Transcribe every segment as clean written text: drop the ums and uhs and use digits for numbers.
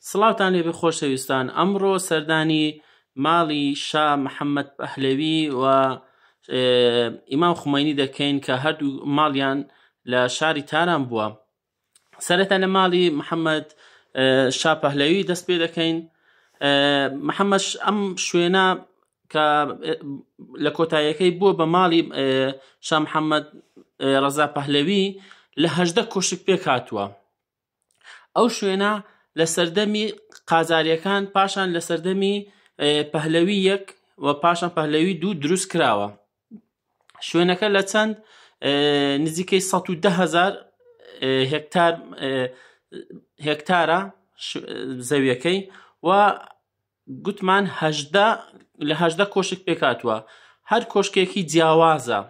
سڵاوتان لێبێ خۆشەویستان. ئەمڕۆ سەردانی ماڵی شا محەممەد پەهلەوی و ئیمام خومەینی دەکەین کە هەردوو ماڵیان لە شاری تاران بووە. سەرەتا لە ماڵی محەممەد شا پەهلەوی دەست پێ دەکەین. محەممەد ئەم شوێنە کە لە کۆتاییەکەی بووە بە ماڵی شا محەممەد ڕەزا پەهلەوی لە 18 کۆشک پێک هاتووە. ئەو شوێنە لە سەردەمی قاجاریەکان پاشان لە سەردەمی پەهلەوی یەک و پاشان پەهلەوی دوو دروست کراوە. شوێنەکە لە چەند نزیکەی 110,000 هێکتارە زەویەکەی و گوتمان 18 کۆشک پێک هاتووە. هەر کۆشکێکی جیاوازە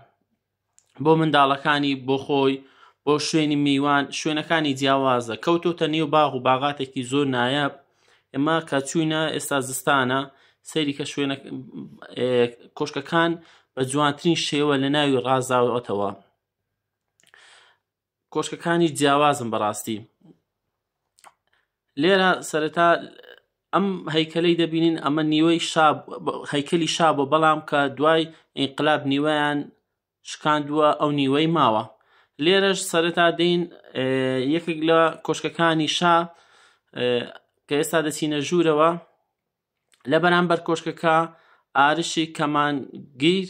بۆ منداڵەکانی، بۆ خۆی، بۆ شوێنی میوان، شوێنەکانی جیاوازە. کەوتۆتە نێو باغ و باغاتێکی زۆر نایاب. ئێمە کە چووینە ئێستا زستانە سەیری کە شوێنە کۆشکەکان بە جوانترین شێوە لە ناوی ڕازاوەتەوە. کۆشکەکانی جیاوازن بەڕاستی. لێرە سەرەتا ئەم هەیکەلەی دەبینین، ئەمە نیوەی هەیکەلی شا بۆ، بەڵام کە دوای ئینقلاب نیوەیان شکاندووە، ئەو نیوەی ماوە. لێرەش سەرەتا دەین یەکێک لە کۆشکەکانی شا کە ئێستا دەچینە ژوورەوە. لە بەرامبەر کۆشکەکە ئارشی کەمانگیر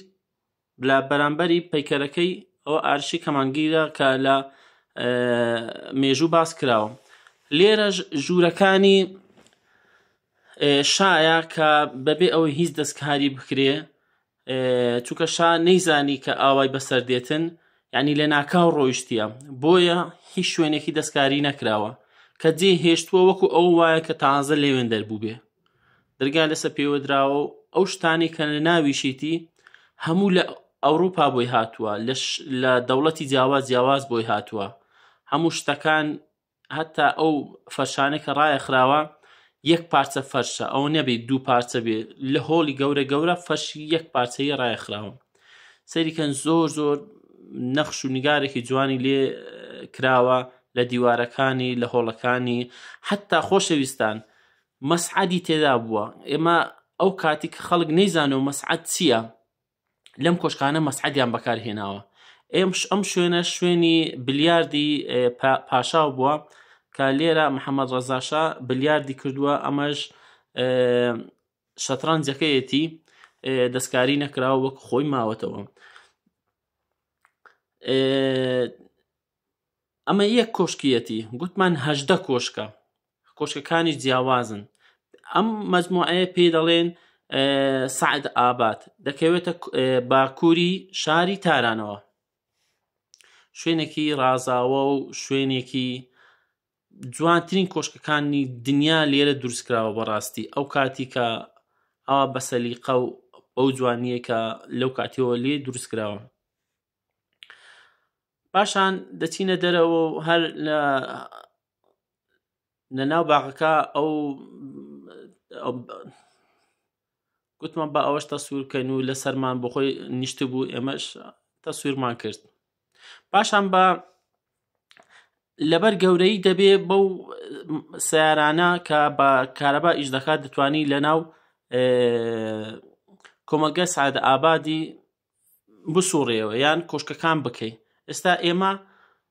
لە بەرامبەری پەیکەرەکەی ئەو ئارشی کەمانگیرە کە لە مێژوو باس کراوە. لێرەش ژوورەکانی شایە کە بەبێ ئەوەی هیچ دەستکاری بکرێ، چونکە شا نەیزانی کە ئاوای بەسەر دێتن، یعنی لە ناکاو ڕۆیشتیە، بۆیە هیچ شوێنێکی دەستکاری نەکراوە کە جێ هێشتووە وەکو ئەو وایە کە تازە لێوێن دەربوو بێ. دەرگا لەسەر پێوە دراوە و ئەو شتانی کە لە ناویشیتی هەموو لە ئەوروپا بۆی هاتووە، لە دەوڵەتی جیاواز بۆی هاتووە. هەموو شتەکان، هەتا ئەو فەرشانە کە ڕایەخراوە یەک پارچە فەرشە، ئەو نەبێت دوو پارچە بێ. لە هۆڵی گەورە فەرشی یەک پارچەی ڕایەخراوە. سەریکەن زۆر نەخش و نیگارێکی جوانی لێ کراوە لە دیوارەکانی، لە هۆڵەکانی. حتا خۆشەویستان مەسعەدی تێدا بووە. ئێمە ئەو کاتی کە خەڵک نەیزانەوە مەسعەد چییە، لەم کۆشکانە مەسعەدیان بەکارهێناوە. ئەم شوێنە شوێنی بلیاردی پاشاو بووە کە لێرە محەممەد ڕەزا شا بلیاردی کردووە. ئەمەش شەترەنجەکەیەتی دەستکاری نەکراوە وەک خۆی ماوەتەوە. ئەمە یەک کۆشکیەتی، گوتمان 18 کۆشکە، کۆشکەکانی جیاوازن. ئەم مەجموعەیە پێ دەڵێن سەعد ئاباد، دەکەوێتە باکووری شاری تارانەوە. شوێنێکی ڕازاوە و شوێنێکی جوانترین کۆشکەکانی دنیا لێرە دروستکراوە. بەڕاستی ئەو کاتی کە ئەوە بە سەلیقە و ئەو جوانیە کە لەو کاتیەوە لێ دروستکراوە. پاشان دەچینە دەرەوە و هەر لە ناو باغەکە ئەو گوتمان بە ئەوەش تەسوورکەین و لە سەرمان بۆ خۆی نیشت بوو، ئێمەش تەسوورمان کرد. پاشان بە لەبەر گەورەی دەبێ بەو سیارانە کە بە کارەبا ئیش دەکات دەتوانی لە ناو کۆمەلگە سەعد ئابادی بسوڕێەوە یان کۆشکەکان بکەی. ئێستا ئێمە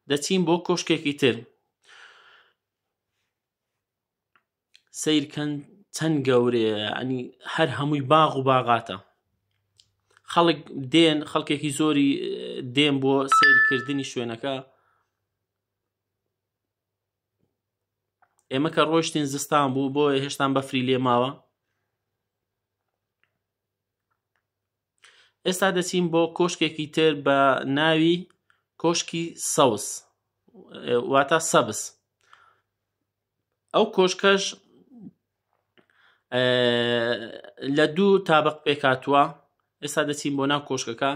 دەچین بۆ کۆشکێکی تر. سیرکەن چەند گەورەیە، ینی هەر هەمووی باغ و باغاتە. خەڵک دێن، خەڵکێکی زۆری دێن بۆ سیرکردنی شوێنەکە. ئێمە کە ڕۆیشتین زستان بوو، بۆ هێشتان بەفری لێ ماوە. ئێستا دەچین بۆ کۆشکێکی تر بە ناوی کۆشکی سەوز، واتە سەبز. ئەو کۆشکەش لە 2 تابق پێک هاتووە. ئێستا دەچین بۆ ناو کۆشکەکە.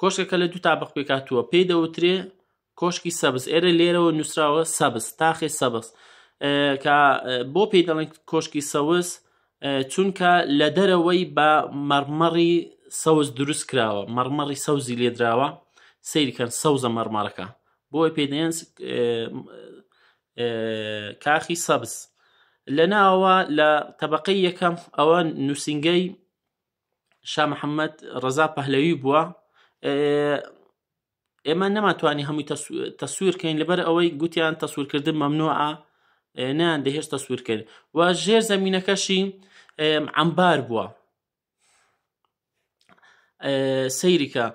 کۆشکەکە لە 2 تابق پێک هاتووە، پێی دەوترێ کۆشکی سەبز. لێرەوە نووسراوە سەبز، تاخی سەبز. کە بۆ پێی دەڵێن کۆشکی سەوز، چونکە لە دەرەوەی بە مەرمەڕی سەوز دروست کراوە، مەرمەڕی سەوزی لێدراوە. سەیریکەن سەوزە مەرمەڕەکە، بۆی پێدەڵێن کاخی سەبز. لەناوە لە تەبەقەی یەکەم ئەوە نووسینگەی شا محەممەد ڕەزا پەهلەوی بووە. ئێمە نەماتوانی هەمووی تەسوورکەین لەبەر ئەوەی گوتیان تەسوورکردن مەمنوعە، نەیان دەهێشت تەسوورکرد. و ژێر زەمینەکەشی عەمبار بووە. سەیریکە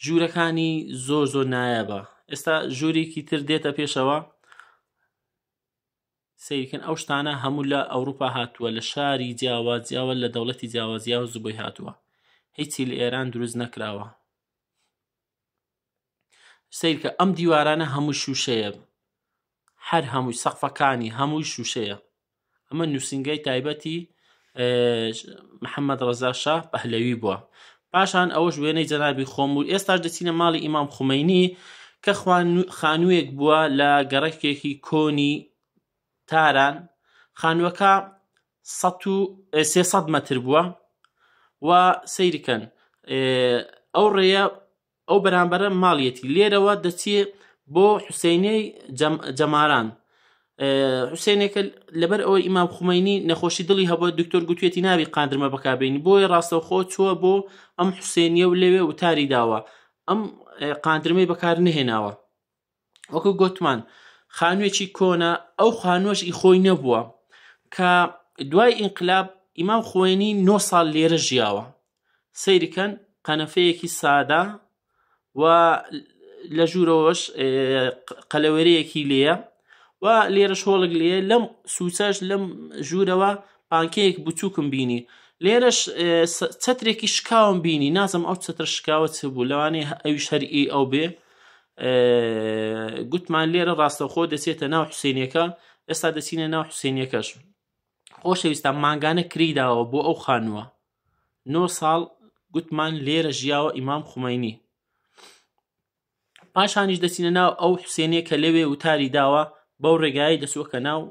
ژوورەکانی زۆر نایابە. ئێستا ژوورێکی تر دێتە پێشەوە، سەیریکن ئەو شتانە هەموو لە ئەوروپا هاتووە، لە شاری جیاوازیاوە، لە دەوڵەتی جیاوازیاوە زوبۆی هاتووە، هیچی لە ئێران دروست نەکراوە. سەیرکە ئەم دیوارانە هەموو شوشەیە، هەر هەمووی سەقفەکانی هەمووی شوشەیە. ئەمە نووسینگەی تایبەتی محەممەد ڕەزا شا پەهلەوی بووە. پاشان ئەوەش وێنەی جەنابی خۆم و ئێستاش دەچینە ماڵی ئیمام خومەینی کە خانوویەک بووە لە گەڕەکێکی کۆنی تاران. خانووەکە 300 مەتر بووە و سەیرکەن ئەو ڕێیە ئەو بەرامبەرە ماڵیەتی لێرەوە دەچێ بۆ حوسێنەی جەماران. حوسێنێکە لەبەر ئەوەی ئیمام خومەینی نەخۆشی دڵی هەبووە، دکتۆر گوتوێتی ناوی قادرمە بەکاربێنی، بۆی ڕاستەوخۆ چووە بۆ ئەم حوسێنیە و لەوێ وتاری داوە، ئەم قادرمەی بەکار نهێناوە. وەکو گوتمان خانوویەکی کۆنە، ئەو خانووەش خۆی نەبووە کە دوای ئینقلاب ئیمام خومەینی 9 ساڵ لێرە ژیاوە. سەیرکەن قەنەفەیەکی سادە و لە ژوورەوەش قەلەوەرەیەکی لێیە و لێرەش هۆڵک لێیە. لەم سوچەش لەم ژوورەوە پانکەیەک بچووکم بینی، لێرەش چەترێکی شکاوم بینی، نازم ئەو چەتر شکاوە چ بوو، لەوانەیە ئەویش هەرئی ئەو بێ. گوتمان لێرە ڕاستەوخۆ دەچێتە ناو حوسێنیەکە. ئێستا دەچینە ناو حوسێنیەکەش. خۆشەویستان مانگانە کریداوە بۆ ئەو خانووە، 9 ساڵ گوتمان لێرە ژیاوە ئیمام خومەینی. پاشانیش دەچینە ناو ئەو حوسێنیە کە لەوێ وتاری داوە، بەو ڕێگایی دەچووەکە ناو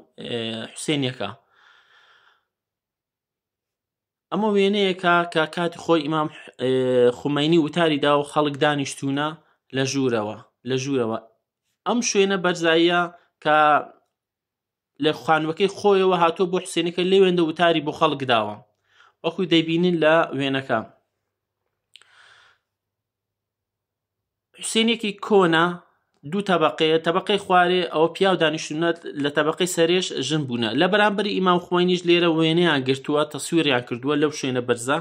حوسێنیەکە. ئەمە وێنەیەکە کە کاتی خۆی ئیمام خومەینی وتاری داوە خەڵک دانیشتوونە لە ژوورەوە. ئەم شوێنە بەرزاییە کە لە خانووەکەی خۆیەوە هاتۆ بۆ حوسێنەکە لێوێندە وتاری بۆ خەڵک داوە، وەکو دەیبینن لە وێنەکە. حوسێنێکی کۆنە، 2 تەبەقەیە، تەبەقەی خوارێ ئەوە پیا و دانیشتوونەت لە تەبەقەی سەرێش ژن بوونە. لە بەرامبەری ئیمام خومەینیش لێرە وێنەیان گرتووە، تەسویریان کردووە لەو شوێنە بەرزە.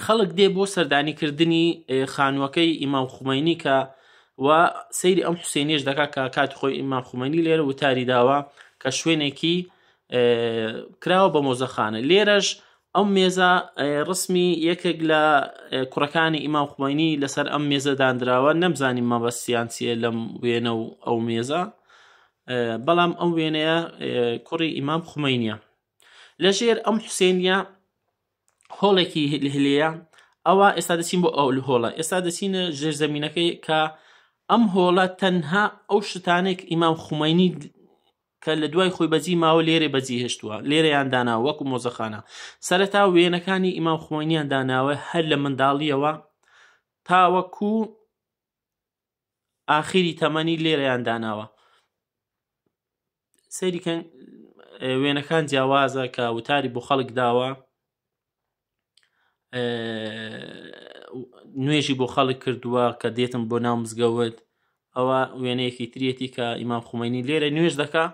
خەڵک دێ بۆ سەردانیکردنی خانووەکەی ئیمام خومەینی کە و سەیری ئەم حوسێنیش دەکا کە کاتی خۆی ئیمام خومەینی لێرە وتاری داوە کە شوێنێکی کراوە بە مۆزەخانە. لێرەش ئەم مێزە ڕسمی یەکێک لە کوڕەکانی ئیمام خومەینی لەسەر ئەم مێزە دانراوە. نەمزانیم مەبەستیان چییە لەم وێنە و ئەو مێزە، بەڵام ئەم وێنەیە کوڕی ئیمام خومەینیە. لەژێر ئەم حوسێنیە هۆڵێکی هەلەیە. ئەوە ئێستا دەچین بۆ ئەو هۆڵە، ئێستا دەچینە ژێر زەمینەکەی کە ئەم هۆڵە تەنها ئەو شتانێک ئیمام خومەینی کە لە دوای خۆی بەجی ماوە لێرە بەجی هێشتووە، لێرەیان داناوە وەکو مۆزەخانە. سەرەتا وێنەکانی ئیمام خومەینیان داناوە هەر لە منداڵیەوە تاوەکو ئاخری تەمەنی لێرەیان داناوە. سەیریکەن وێنەکان جیاوازە کە وتاری بۆ خەڵک داوە، نوێژی بۆ خەڵک کردووە کە دێتم بۆ ناو مزگەوت. ئەوە وێنەیەکی تریەتی کە ئیمام خومەینی لێرە نوێژ دەکا.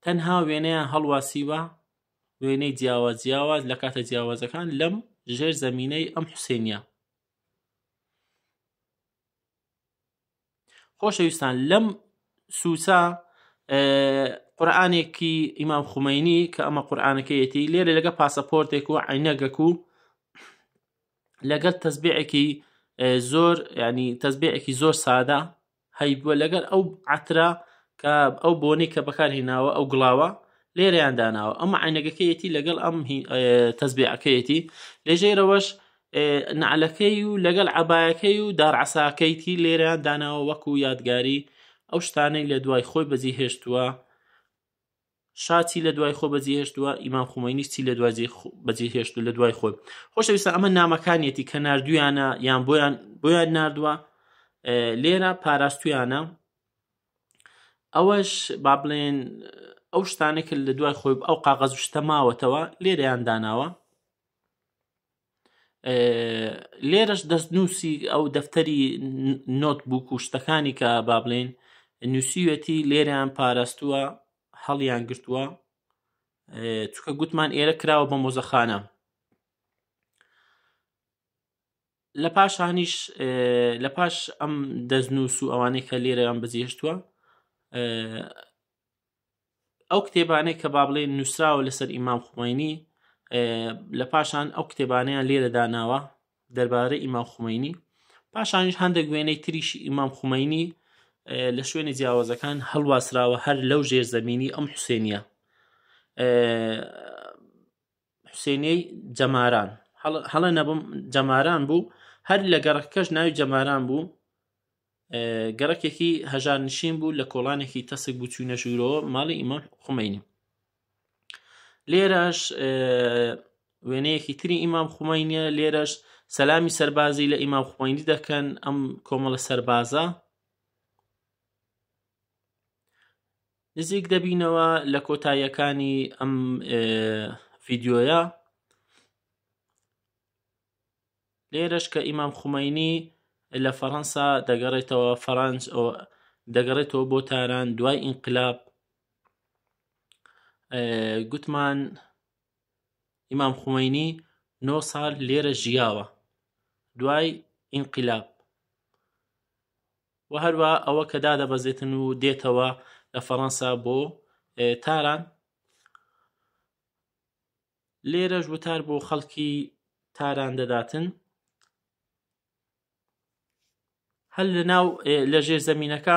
تەنها وێنەیان هەڵواسیوە، وێنەی جیاواز لە کاتە جیاوازەکان لەم ژێر زەمینەی ئەم حوسێنیە. خۆشەویستان لەم سوچە قورئانێکی ئیمام خومەینی کە ئەمە قورئانەکەیەتی لێرە لەگە پاسەپۆرتێک و عینەگەک و لەگەڵ تەسبیحێکی زۆر، ینی تەسبیحێکی زۆر سادە هەیبووە، لەگەڵ ئەو عەترە کە ئەو بۆنەی کە بەکارهێناوە ئەو گڵاوە لێرەیان داناوە. ئەمە عینەگەکەیەتی لەگەڵ ئەم تەسبیحەکەیەتی. لەژێرەوەش نعلەکەی و لەگەڵ عەبایەکەی و دارعەساکەیەتی لێرەیان داناوە وەکو یادگاری ئەو شتانەی لە دوای خۆی بەجێ هێشتووە. شاچی لە دوای خۆ بەجێ هێشتووە، ئیمام خومەینی چی لە دوای بەجێ هێشتووە لە دوای خۆی. خۆشەویستان ئەمە نامەکانیەتی کە ناردویانە یان بۆیان ناردووە. لێرە پاراستویانە ئەوەش با بڵێن ئەو شتانێک لە دوای خۆی ئەو قاغەز شتە ماوەتەوە لێرەیان داناوە. لێرەش دەستنووسی ئەو دەفتەری نۆتبوک و شتەکانی کە با بڵێن نووسیوەتی لێرەیان پاراستووە هەڵیان گرتووە، چونکە گوتمان ئێرە کراوە بە مۆزەخانە. لە پاشانیش لە پاش ئەم دەستنووس و ئەوانەی کە لێرەیان بەجێهێشتووە ئەو کتێبانەی کە با بڵێن نووسراوە لەسەر ئیمام خومەینی، لە پاشان ئەو کتێبانەیان لێرە داناوە دەربارەی ئیمام خومەینی. پاشانیش هەندێک وێنەی تریشی ئیمام خومەینی لە شوێنی جیاوازەکان هەڵواسراوە هەر لەو ژێرزەمینی ئەم حوسێنیە، حوسێنیەی جەماران، هەڵە نەبم جەماران بوو، هەر لە گەڕەکەش ناوی جەماران بوو. گەڕەکێکی هەژار نشین بوو لە کۆڵانێکی تەسک بوو چوونە ژوورەوە ماڵی ئیمام خومەینی. لێرەش وێنەیەکی تری ئیمام خومەینیە، لێرەش سەلامی سەربازی لە ئیمام خومەینی دەکەن ئەم کۆمەڵە سەربازە. نزیک دەبینەوە لە کۆتاییەکانی ئەم ڤیدیۆیە لێرەش کە ئیمام خومەینی لە فەڕەنسا دەگەڕێتەوە بۆ تاران دوای ئینقلاب. گوتمان ئیمام خومەینی 9 ساڵ لێرە ژیاوە دوای ئینقلاب، و هەروە ئەوە کە دادەبەزێتن و دێتەوە لە فەڕەنسا بۆ تاران. لێرەش وتار بۆ خەڵکی تاران دەداتن. هەل لە ژێرزەمینەکە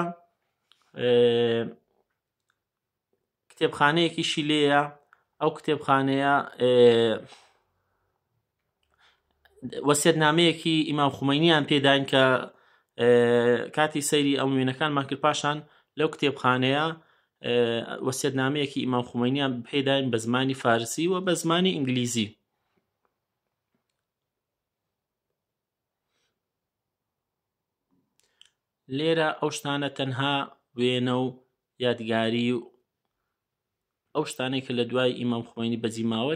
کتێبخانەیەکیشی لێیە. ئەو کتێبخانەیە وەسیەتنامەیەکی ئیمام خومەینیان پێداین کە کاتی سەیری ئەم وێنەکانمان کرد. پاشان لەو کتێبخانەیە وەسیەتنامەیەکی ئیمام خومەینیان پێداین بە زمانی فارسی و بە زمانی ئینگلیزی. لێرە ئەو شتانە تەنها وێنە و یادگاری و ئەو شتانەی کە لە دوای ئیمام خومەینی بەجیماوە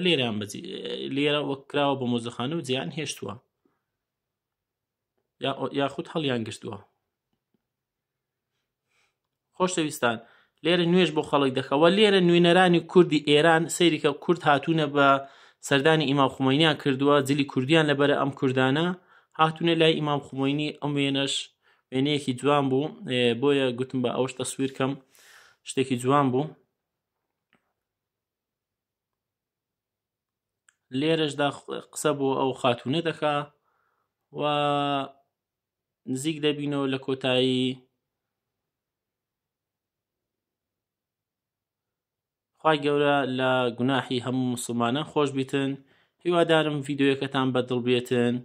لێرە وەک کراوە بە مۆزەخانە و جیان هێشتووە یاخود هەڵیان گرتووە. خۆشەویستان، لێرە نوێژ بۆ خەڵک دەکەوە. لێرە نوێنەرانی کوردی ئێران سەیریکە کورد هاتوونە بە سەردانی ئیمام خومەینیان کردووە، جلی کوردیان لەبەرە ئەم کوردانە هاتوونە لای ئیمام خومەینی. ئەم وێنەش وێنەیەکی جوان بوو، بۆیە گوتم بە ئەوش تەسویر کەم، شتێکی جوان بوو. لێرەشدا قسە بۆ ئەو خاتوونە دەکا و نزیک دەبینەوە لە کۆتایی خوای گەورە لە گوناحی هەموو موسڵمانان خۆش بیتن. هیوادارم ڤیدیۆیەکەتان بەدڵ بێتن.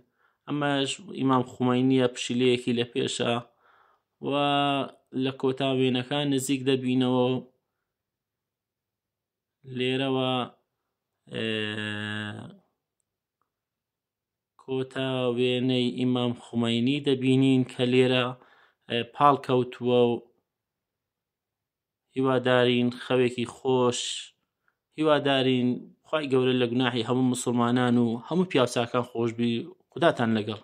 ئەمەش ئیمام خومەینیە، پشیلەیەکی لە پێشە و لە کۆتا وێنەکان نزیک دەبینەوە. لێرەوە کۆتا وێنەی ئیمام خومەینی دەبینین کە لێرە پاڵ کەوتووە و هیوادارین خەوێکی خۆش، هیوادارین خوای گەورە لە گوناحی هەموو موسڵمانان و هەموو پیاوچاکان خۆش بی. خوداتان لەگەڵ.